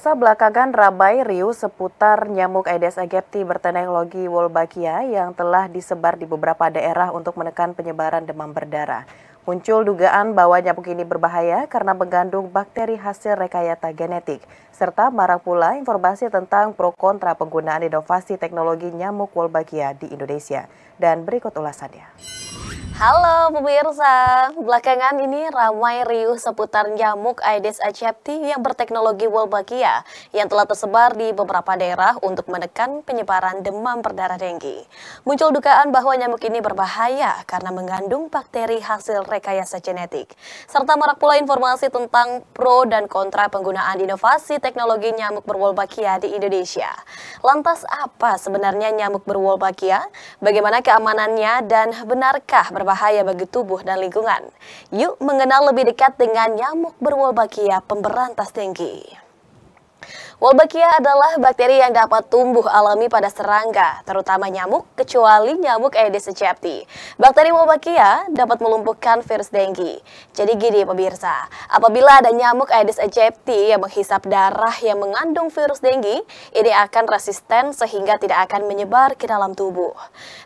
Pemirsa, belakangan ramai riuh seputar nyamuk Aedes aegypti berteknologi Wolbachia yang telah disebar di beberapa daerah untuk menekan penyebaran demam berdarah. Muncul dugaan bahwa nyamuk ini berbahaya karena mengandung bakteri hasil rekayasa genetik, serta marak pula informasi tentang pro kontra penggunaan inovasi teknologi nyamuk Wolbachia di Indonesia. Dan berikut ulasannya. Halo pemirsa, belakangan ini ramai riuh seputar nyamuk Aedes aegypti yang berteknologi Wolbachia yang telah tersebar di beberapa daerah untuk menekan penyebaran demam berdarah denggi. Muncul dugaan bahwa nyamuk ini berbahaya karena mengandung bakteri hasil rekayasa genetik. Serta marak pula informasi tentang pro dan kontra penggunaan inovasi teknologi nyamuk berwolbachia di Indonesia. Lantas apa sebenarnya nyamuk berwolbachia? Bagaimana keamanannya dan benarkah berbahaya bagi tubuh dan lingkungan? Yuk mengenal lebih dekat dengan nyamuk berwolbachia pemberantas denggi. Wolbachia adalah bakteri yang dapat tumbuh alami pada serangga, terutama nyamuk, kecuali nyamuk Aedes aegypti. Bakteri Wolbachia dapat melumpuhkan virus denggi. Jadi gini pemirsa, apabila ada nyamuk Aedes aegypti yang menghisap darah yang mengandung virus denggi, ini akan resisten sehingga tidak akan menyebar ke dalam tubuh.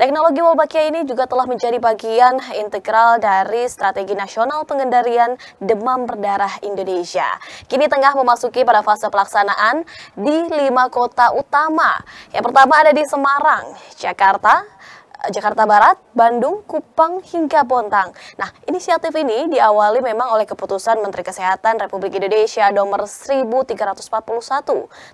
Teknologi Wolbachia ini juga telah menjadi bagian integral dari Strategi Nasional Pengendalian Demam Berdarah Indonesia. Kini tengah memasuki pada fase pelaksanaan di 5 kota utama. Yang pertama ada di Semarang, Jakarta Barat, Bandung, Kupang, hingga Bontang. Nah, inisiatif ini diawali memang oleh keputusan Menteri Kesehatan Republik Indonesia nomor 1341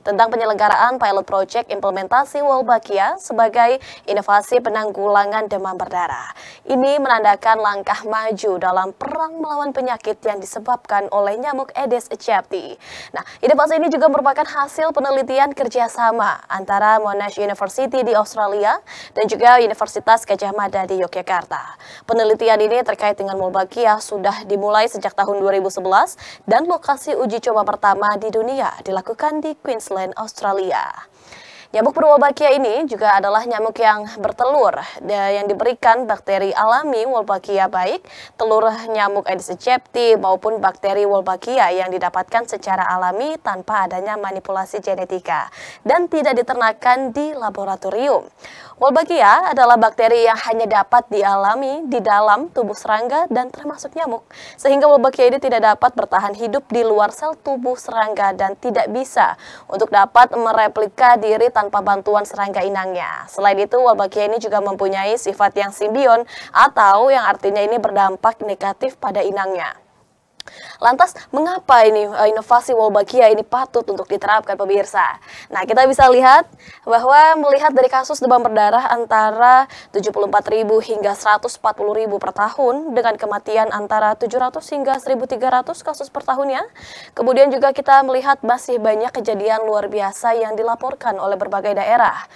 tentang penyelenggaraan pilot project implementasi Wolbachia sebagai inovasi penanggulangan demam berdarah. Ini menandakan langkah maju dalam perang melawan penyakit yang disebabkan oleh nyamuk Aedes aegypti. Nah, inovasi ini juga merupakan hasil penelitian kerjasama antara Monash University di Australia dan juga Universitas Gajah Mada di Yogyakarta. Penelitian ini terkait dengan Wolbachia sudah dimulai sejak tahun 2011 dan lokasi uji coba pertama di dunia dilakukan di Queensland, Australia. Nyamuk berwolbachia ini juga adalah nyamuk yang bertelur yang diberikan bakteri alami Wolbachia, baik telur nyamuk Aedes aegypti maupun bakteri Wolbachia yang didapatkan secara alami tanpa adanya manipulasi genetika dan tidak diternakan di laboratorium. Wolbachia adalah bakteri yang hanya dapat dialami di dalam tubuh serangga dan termasuk nyamuk, sehingga Wolbachia ini tidak dapat bertahan hidup di luar sel tubuh serangga dan tidak bisa untuk dapat mereplika diri tanpa bantuan serangga inangnya. Selain itu, Wolbachia ini juga mempunyai sifat yang simbion atau yang artinya ini berdampak negatif pada inangnya. Lantas, mengapa ini inovasi Wolbachia ini patut untuk diterapkan pemirsa? Nah, kita bisa lihat bahwa melihat dari kasus demam berdarah antara 74.000 hingga 140.000 per tahun dengan kematian antara 700 hingga 1.300 kasus per tahunnya. Kemudian juga kita melihat masih banyak kejadian luar biasa yang dilaporkan oleh berbagai daerah.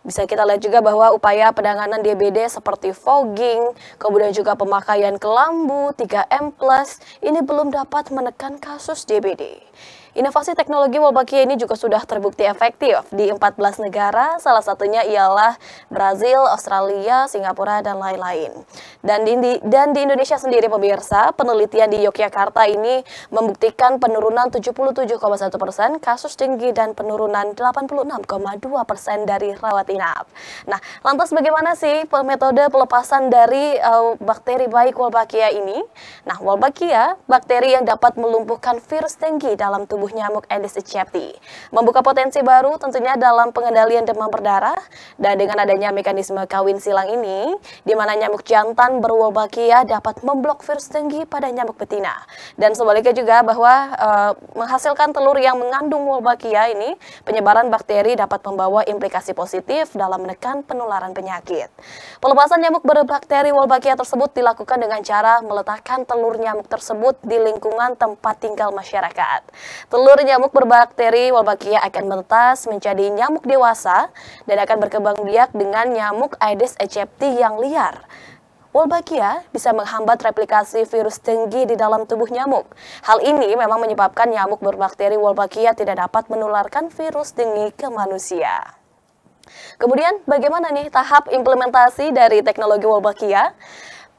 Bisa kita lihat juga bahwa upaya penanganan DBD seperti fogging, kemudian juga pemakaian kelambu, 3M+, ini belum dapat menekan kasus DBD. Inovasi teknologi Wolbachia ini juga sudah terbukti efektif di 14 negara, salah satunya ialah Brazil, Australia, Singapura, dan lain-lain. Dan di Indonesia sendiri pemirsa, penelitian di Yogyakarta ini membuktikan penurunan 77,1% kasus denggi dan penurunan 86,2% dari rawat inap. Nah, lantas bagaimana sih metode pelepasan dari bakteri baik Wolbachia ini? Nah, Wolbachia, bakteri yang dapat melumpuhkan virus denggi dalam tubuh nyamuk Aedes aegypti, membuka potensi baru tentunya dalam pengendalian demam berdarah. Dan dengan adanya mekanisme kawin silang ini, di mana nyamuk jantan berwolbachia dapat memblok virus denggi pada nyamuk betina. Dan sebaliknya juga bahwa menghasilkan telur yang mengandung wolbachia ini, penyebaran bakteri dapat membawa implikasi positif dalam menekan penularan penyakit. Pelepasan nyamuk berbakteri wolbachia tersebut dilakukan dengan cara meletakkan telur nyamuk tersebut di lingkungan tempat tinggal masyarakat. Telur nyamuk berbakteri Wolbachia akan menetas menjadi nyamuk dewasa dan akan berkembang biak dengan nyamuk Aedes aegypti yang liar. Wolbachia bisa menghambat replikasi virus denggi di dalam tubuh nyamuk. Hal ini memang menyebabkan nyamuk berbakteri Wolbachia tidak dapat menularkan virus denggi ke manusia. Kemudian bagaimana nih tahap implementasi dari teknologi Wolbachia?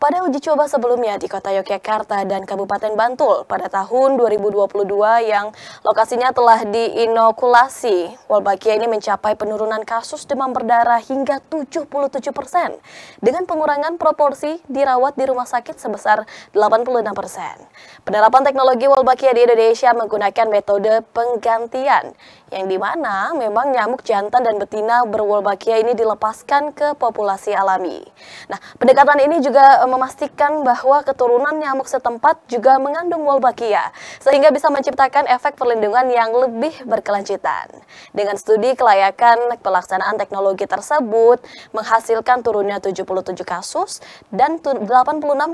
Pada uji coba sebelumnya di Kota Yogyakarta dan Kabupaten Bantul pada tahun 2022 yang lokasinya telah diinokulasi, Wolbachia ini mencapai penurunan kasus demam berdarah hingga 77% dengan pengurangan proporsi dirawat di rumah sakit sebesar 86%. Penerapan teknologi Wolbachia di Indonesia menggunakan metode penggantian yang dimana memang nyamuk jantan dan betina berwolbachia ini dilepaskan ke populasi alami. Nah, pendekatan ini juga memastikan bahwa keturunan nyamuk setempat juga mengandung Wolbachia, sehingga bisa menciptakan efek perlindungan yang lebih berkelanjutan. Dengan studi kelayakan pelaksanaan teknologi tersebut, menghasilkan turunnya 77 kasus dan 86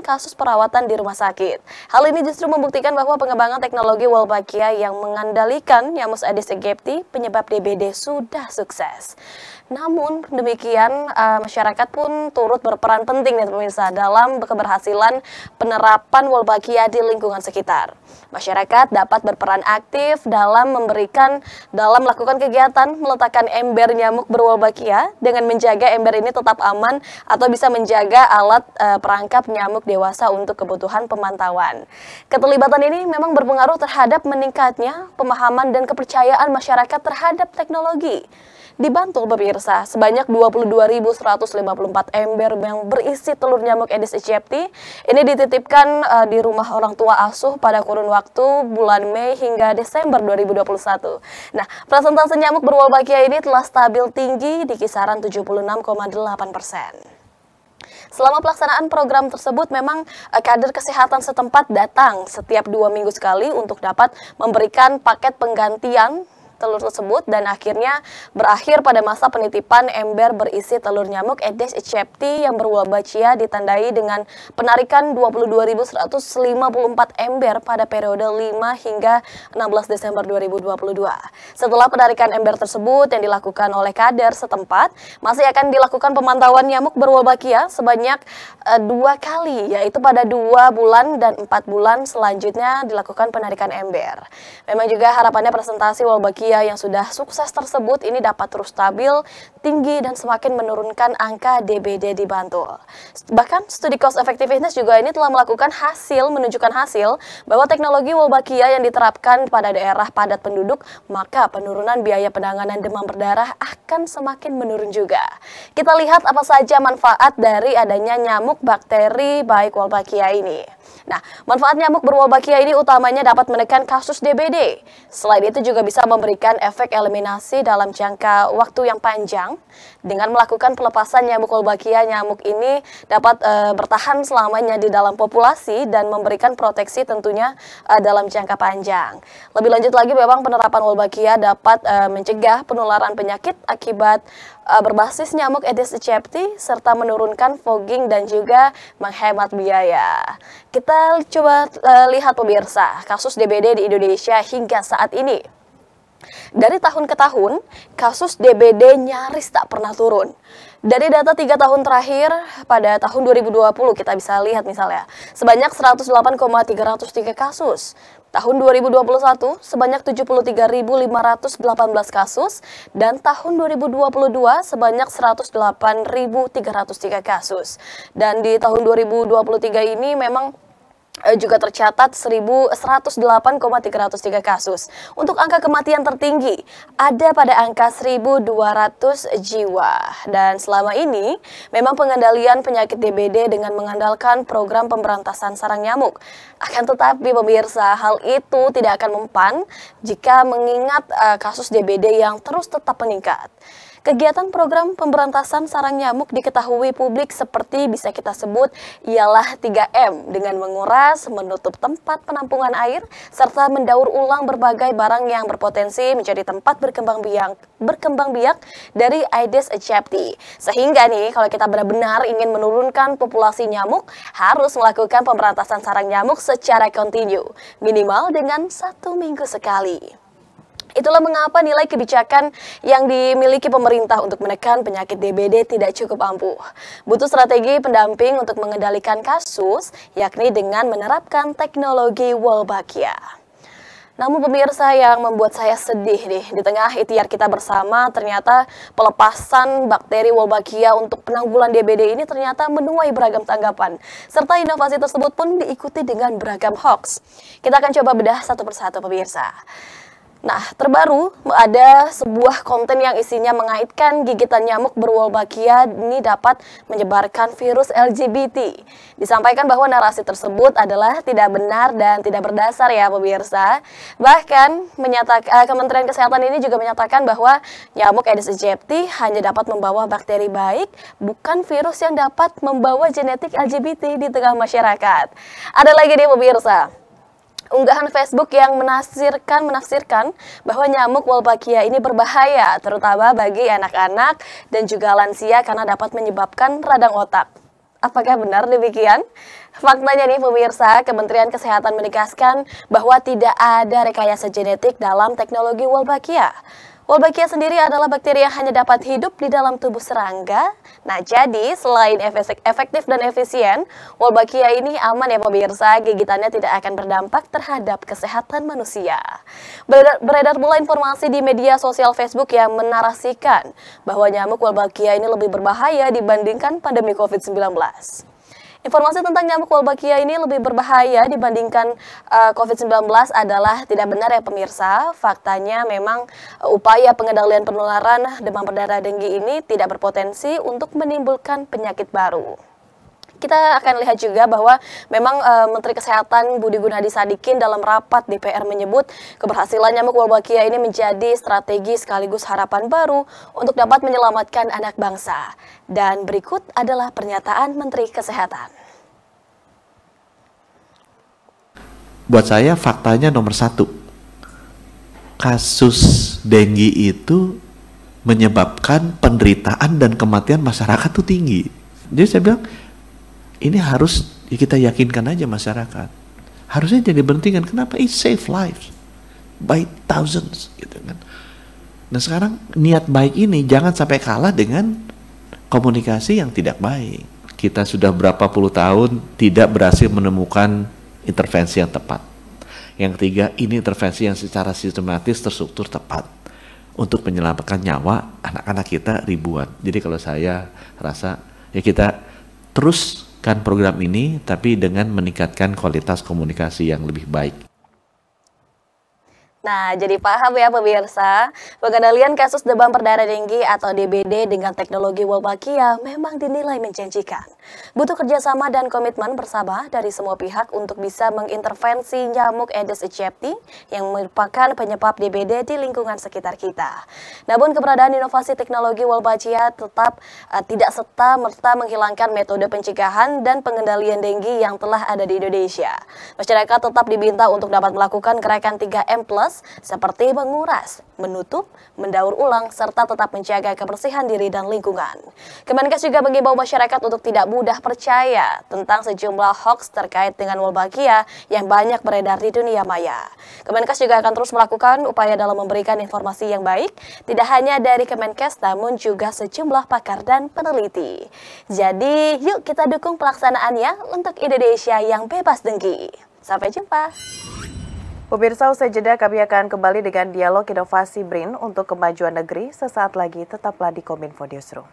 kasus perawatan di rumah sakit. Hal ini justru membuktikan bahwa pengembangan teknologi Wolbachia yang mengandalkan Nyamus Aedes aegypti penyebab DBD sudah sukses. Namun demikian masyarakat pun turut berperan penting nih pemirsa dalam keberhasilan penerapan Wolbachia di lingkungan sekitar. Masyarakat dapat berperan aktif dalam melakukan kegiatan meletakkan ember nyamuk berwolbachia dengan menjaga ember ini tetap aman atau bisa menjaga alat perangkap nyamuk dewasa untuk kebutuhan pemantauan. Keterlibatan ini memang berpengaruh terhadap meningkatnya pemahaman dan kepercayaan masyarakat terhadap teknologi. Di Bantul, pemirsa, sebanyak 22.154 ember yang berisi telur nyamuk Aedes aegypti ini dititipkan di rumah orang tua asuh pada kurun waktu bulan Mei hingga Desember 2021. Nah, persentase nyamuk berwolbachia ini telah stabil tinggi di kisaran 76,8%. Selama pelaksanaan program tersebut, memang kader kesehatan setempat datang setiap 2 minggu sekali untuk dapat memberikan paket penggantian telur tersebut dan akhirnya berakhir pada masa penitipan ember berisi telur nyamuk Aedes aegypti yang berwolbachia ditandai dengan penarikan 22.154 ember pada periode 5 hingga 16 Desember 2022. Setelah penarikan ember tersebut yang dilakukan oleh kader setempat, masih akan dilakukan pemantauan nyamuk berwolbachia sebanyak 2 kali, yaitu pada 2 bulan dan 4 bulan selanjutnya dilakukan penarikan ember. Memang juga harapannya presentasi Wolbachia yang sudah sukses tersebut ini dapat terus stabil, tinggi, dan semakin menurunkan angka DBD di Bantul. Bahkan studi cost effectiveness juga ini telah menunjukkan hasil bahwa teknologi Wolbachia yang diterapkan pada daerah padat penduduk, maka penurunan biaya penanganan demam berdarah akan semakin menurun juga. Kita lihat apa saja manfaat dari adanya nyamuk bakteri baik Wolbachia ini. Nah, manfaat nyamuk berwolbachia ini utamanya dapat menekan kasus DBD. Selain itu juga bisa memberikan efek eliminasi dalam jangka waktu yang panjang. Dengan melakukan pelepasan nyamuk Wolbachia, nyamuk ini dapat bertahan selamanya di dalam populasi dan memberikan proteksi tentunya dalam jangka panjang. Lebih lanjut lagi, memang penerapan Wolbachia dapat mencegah penularan penyakit akibat berbasis nyamuk Aedes aegypti serta menurunkan fogging dan juga menghemat biaya. Kita coba lihat pemirsa kasus DBD di Indonesia hingga saat ini. Dari tahun ke tahun, kasus DBD nyaris tak pernah turun. Dari data 3 tahun terakhir, pada tahun 2020 kita bisa lihat misalnya, sebanyak 108,303 kasus. Tahun 2021 sebanyak 73.518 kasus dan tahun 2022 sebanyak 108.303 kasus. Dan di tahun 2023 ini memang juga tercatat 1.108,303 kasus. Untuk angka kematian tertinggi ada pada angka 1.200 jiwa. Dan selama ini memang pengendalian penyakit DBD dengan mengandalkan program pemberantasan sarang nyamuk. Akan tetapi pemirsa, hal itu tidak akan mempan jika mengingat kasus DBD yang terus tetap meningkat. Kegiatan program pemberantasan sarang nyamuk diketahui publik seperti bisa kita sebut ialah 3M dengan menguras, menutup tempat penampungan air, serta mendaur ulang berbagai barang yang berpotensi menjadi tempat berkembang biak dari Aedes aegypti. Sehingga nih kalau kita benar-benar ingin menurunkan populasi nyamuk, harus melakukan pemberantasan sarang nyamuk secara kontinu, minimal dengan 1 minggu sekali. Itulah mengapa nilai kebijakan yang dimiliki pemerintah untuk menekan penyakit DBD tidak cukup ampuh. Butuh strategi pendamping untuk mengendalikan kasus, yakni dengan menerapkan teknologi Wolbachia. Namun pemirsa, yang membuat saya sedih nih, di tengah ikhtiar kita bersama, ternyata pelepasan bakteri Wolbachia untuk penanggulan DBD ini ternyata menuai beragam tanggapan. Serta inovasi tersebut pun diikuti dengan beragam hoax. Kita akan coba bedah satu persatu pemirsa. Nah, terbaru ada sebuah konten yang isinya mengaitkan gigitan nyamuk berwolbachia ini dapat menyebarkan virus LGBT. Disampaikan bahwa narasi tersebut adalah tidak benar dan tidak berdasar ya pemirsa. Bahkan Kementerian Kesehatan ini juga menyatakan bahwa nyamuk Aedes aegypti hanya dapat membawa bakteri baik, bukan virus yang dapat membawa genetik LGBT di tengah masyarakat. Ada lagi nih pemirsa, unggahan Facebook yang menafsirkan bahwa nyamuk Wolbachia ini berbahaya, terutama bagi anak-anak dan juga lansia karena dapat menyebabkan radang otak. Apakah benar demikian? Faktanya nih pemirsa, Kementerian Kesehatan menegaskan bahwa tidak ada rekayasa genetik dalam teknologi Wolbachia. Wolbachia sendiri adalah bakteri yang hanya dapat hidup di dalam tubuh serangga. Nah, jadi selain efektif dan efisien, Wolbachia ini aman ya pemirsa, gigitannya tidak akan berdampak terhadap kesehatan manusia. Beredar pula informasi di media sosial Facebook yang menarasikan bahwa nyamuk Wolbachia ini lebih berbahaya dibandingkan pandemi COVID-19. Informasi tentang nyamuk Wolbachia ini lebih berbahaya dibandingkan COVID-19 adalah tidak benar ya pemirsa. Faktanya memang upaya pengendalian penularan demam berdarah denggi ini tidak berpotensi untuk menimbulkan penyakit baru. Kita akan lihat juga bahwa memang Menteri Kesehatan Budi Gunadi Sadikin dalam rapat DPR menyebut keberhasilan nyamuk Wolbachia ini menjadi strategi sekaligus harapan baru untuk dapat menyelamatkan anak bangsa. Dan berikut adalah pernyataan Menteri Kesehatan. Buat saya faktanya nomor satu, kasus dengue itu menyebabkan penderitaan dan kematian masyarakat tuh tinggi. Jadi saya bilang, ini harus kita yakinkan aja masyarakat. Harusnya jadi berhentikan. Kenapa? It save lives by thousands, gitu kan. Nah sekarang niat baik ini jangan sampai kalah dengan komunikasi yang tidak baik. Kita sudah berapa puluh tahun tidak berhasil menemukan intervensi yang tepat. Yang ketiga, ini intervensi yang secara sistematis terstruktur tepat untuk menyelamatkan nyawa anak-anak kita ribuan. Jadi kalau saya rasa ya kita teruskan program ini tapi dengan meningkatkan kualitas komunikasi yang lebih baik. Nah, jadi paham ya pemirsa, pengendalian kasus demam berdarah denggi atau DBD dengan teknologi Wolbachia memang dinilai menjanjikan. Butuh kerjasama dan komitmen bersama dari semua pihak untuk bisa mengintervensi nyamuk Aedes aegypti yang merupakan penyebab DBD di lingkungan sekitar kita. Namun keberadaan inovasi teknologi Wolbachia tetap tidak serta-merta menghilangkan metode pencegahan dan pengendalian denggi yang telah ada di Indonesia. Masyarakat tetap diminta untuk dapat melakukan gerakan 3M+, seperti menguras, menutup, mendaur ulang, serta tetap menjaga kebersihan diri dan lingkungan. Kemenkes juga mengimbau masyarakat untuk tidak mudah percaya tentang sejumlah hoax terkait dengan Wolbachia yang banyak beredar di dunia maya. Kemenkes juga akan terus melakukan upaya dalam memberikan informasi yang baik, tidak hanya dari Kemenkes namun juga sejumlah pakar dan peneliti. Jadi, yuk kita dukung pelaksanaannya untuk Indonesia yang bebas denggi. Sampai jumpa. Pemirsa, usai jeda kami akan kembali dengan dialog inovasi BRIN untuk kemajuan negeri. Sesaat lagi tetaplah di Kominfo Newsroom.